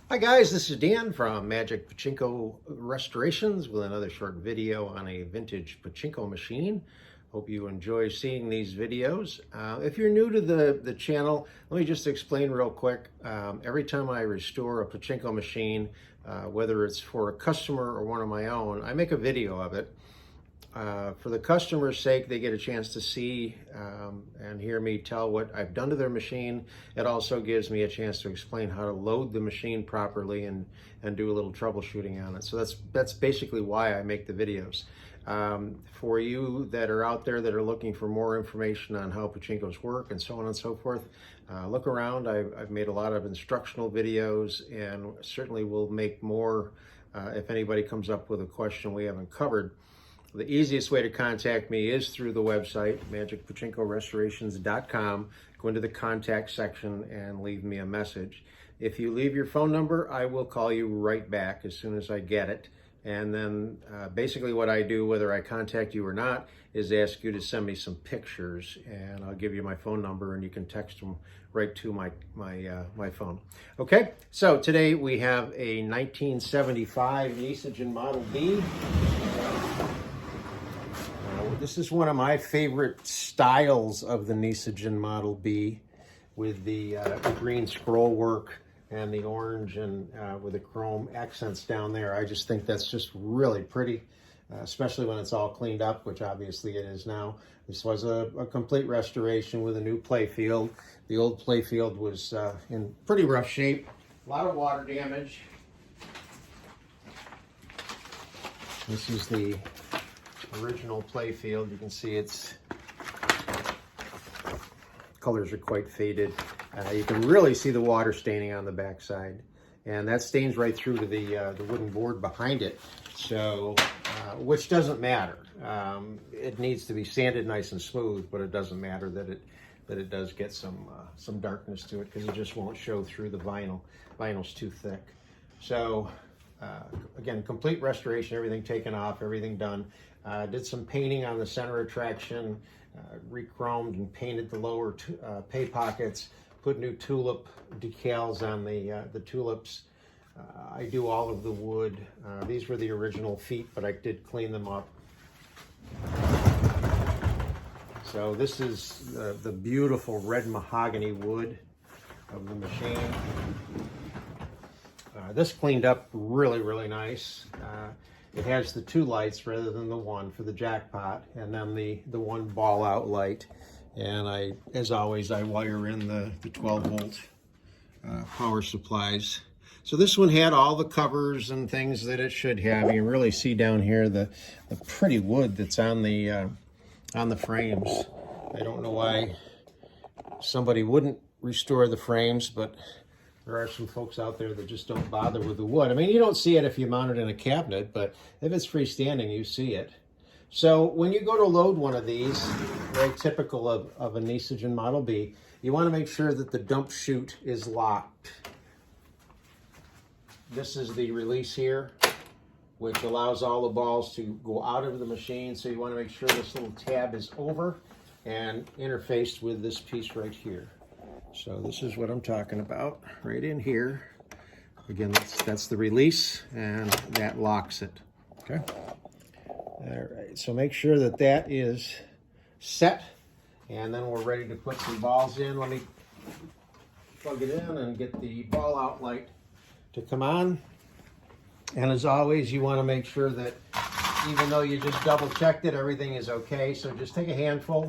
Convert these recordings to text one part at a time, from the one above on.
Hi guys, this is Dan from Magic Pachinko Restorations with another short video on a vintage pachinko machine. Hope you enjoy seeing these videos. If you're new to the channel, let me just explain real quick. Every time I restore a pachinko machine, whether it's for a customer or one of my own, I make a video of it. For the customer's sake, they get a chance to see and hear me tell what I've done to their machine. It also gives me a chance to explain how to load the machine properly and do a little troubleshooting on it. So that's basically why I make the videos. For you that are out there that are looking for more information on how pachinkos work and so on and so forth, look around. I've made a lot of instructional videos and certainly will make more if anybody comes up with a question we haven't covered. The easiest way to contact me is through the website, magicpachinkorestorations.com. Go into the contact section and leave me a message. If you leave your phone number, I will call you right back as soon as I get it. And then basically what I do, whether I contact you or not, is ask you to send me some pictures, and I'll give you my phone number and you can text them right to my phone. Okay, so today we have a 1975 Nishijin Model B. This is one of my favorite styles of the Nishijin Model B, with the green scroll work and the orange and with the chrome accents down there. I just think that's just really pretty, especially when it's all cleaned up, which obviously it is now. This was a complete restoration with a new play field. The old play field was in pretty rough shape, a lot of water damage. This is the original play field. You can see its colors are quite faded. You can really see the water staining on the backside, and that stains right through to the wooden board behind it. So, which doesn't matter. It needs to be sanded nice and smooth, but it doesn't matter that it does get some darkness to it, because it just won't show through the vinyl. Vinyl's too thick. So. Again, complete restoration, everything taken off, everything done. Did some painting on the center attraction, re-chromed and painted the lower pay pockets, put new tulip decals on the tulips. I do all of the wood. These were the original feet, but I did clean them up. So this is the beautiful red mahogany wood of the machine. This cleaned up really, really nice. It has the two lights rather than the one for the jackpot, and then the one ball out light. And as always, I wire in the 12 volt power supplies. So this one had all the covers and things that it should have. You can really see down here the pretty wood that's on the frames. I don't know why somebody wouldn't restore the frames, but there are some folks out there that just don't bother with the wood. I mean, you don't see it if you mount it in a cabinet, but if it's freestanding, you see it. So when you go to load one of these, very typical of a Nishijin Model B, you want to make sure that the dump chute is locked. This is the release here, which allows all the balls to go out of the machine. So you want to make sure this little tab is over and interfaced with this piece right here. So this is what I'm talking about, right in here. Again, that's the release, and that locks it, okay? All right, so make sure that that is set, and then we're ready to put some balls in. Let me plug it in and get the ball out light to come on. And as always, you want to make sure that even though you just double checked it, everything is okay. So just take a handful.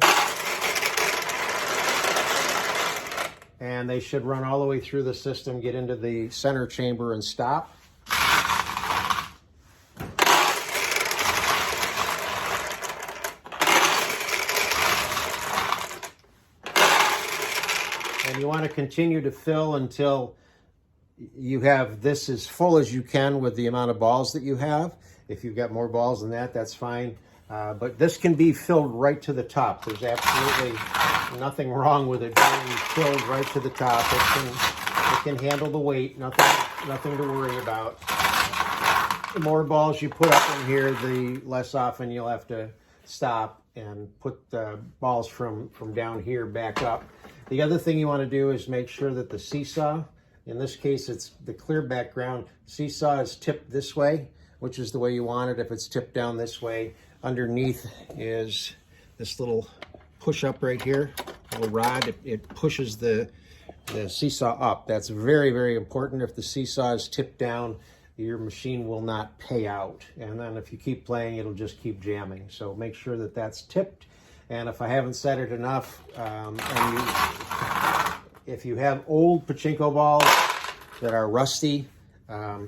And they should run all the way through the system, get into the center chamber, and stop. And you want to continue to fill until you have this as full as you can with the amount of balls that you have. If you've got more balls than that, that's fine. But this can be filled right to the top. There's absolutely nothing wrong with it being filled right to the top. It can handle the weight. Nothing to worry about. The more balls you put up in here, the less often you'll have to stop and put the balls from down here back up. The other thing you want to do is make sure that the seesaw In this case, it's the clear background. Seesaw is tipped this way, which is the way you want it. If it's tipped down this way, underneath is this little push up right here, little rod. It pushes the seesaw up. That's very, very important. If the seesaw is tipped down, your machine will not pay out. And then if you keep playing, it'll just keep jamming. So make sure that that's tipped. And if I haven't said it enough, if you have old pachinko balls that are rusty,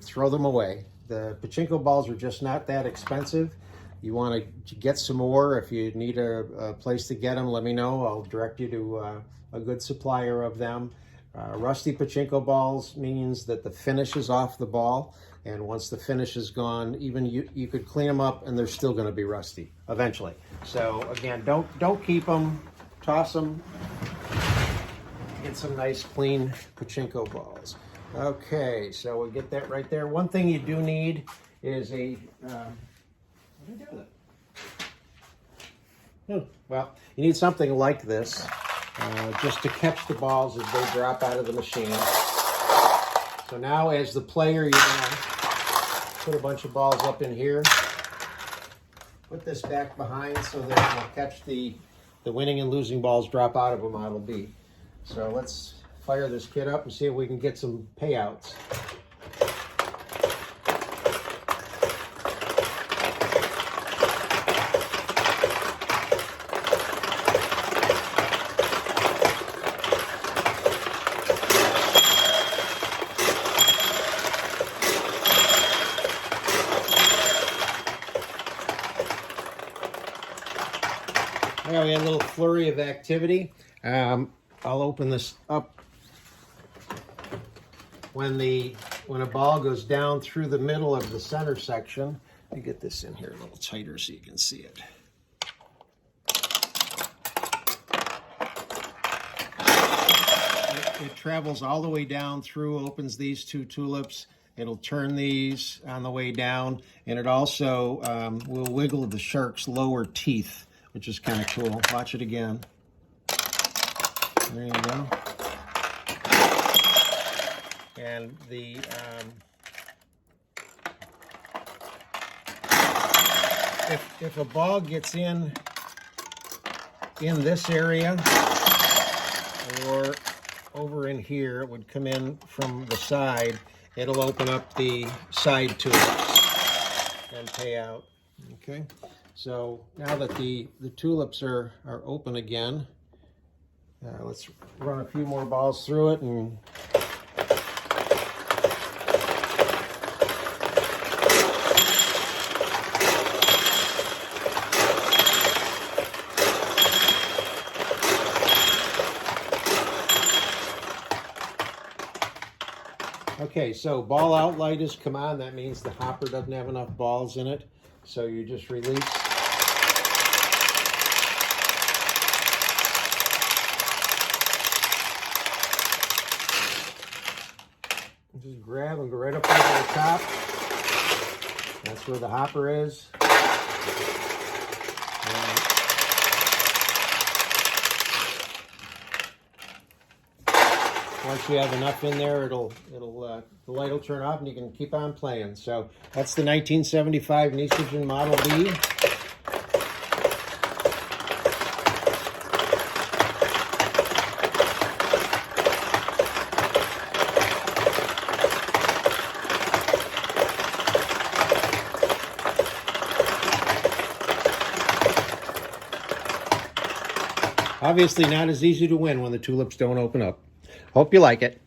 throw them away. The pachinko balls are just not that expensive. You want to get some more. If you need a place to get them, let me know. I'll direct you to a good supplier of them. Rusty pachinko balls means that the finish is off the ball, and once the finish is gone, even you could clean them up and they're still going to be rusty eventually. So again, don't keep them, toss them. Get some nice clean pachinko balls. Okay, so we'll get that right there. One thing you do need is a what did I do with it? Well, you need something like this. Just to catch the balls as they drop out of the machine. So now as the player, you're going to put a bunch of balls up in here. Put this back behind so that it will catch the winning and losing balls drop out of a Model B. So let's fire this kit up and see if we can get some payouts. Now we had a little flurry of activity. I'll open this up when a ball goes down through the middle of the center section. Let me get this in here a little tighter so you can see it. It travels all the way down through, opens these two tulips. It'll turn these on the way down, and it also will wiggle the shark's lower teeth, which is kind of cool. Watch it again. There you go. And if a ball gets in this area or over in here, it would come in from the side. It'll open up the side tulips and pay out. Okay. So now that the tulips are open again, let's run a few more balls through it and okay, so ball out light has come on. That means the hopper doesn't have enough balls in it. So you just release. Just grab and go right up over the top. That's where the hopper is. Once you have enough in there, the light will turn off and you can keep on playing. So that's the 1975 Nishijin Model B. Obviously not as easy to win when the tulips don't open up. Hope you like it.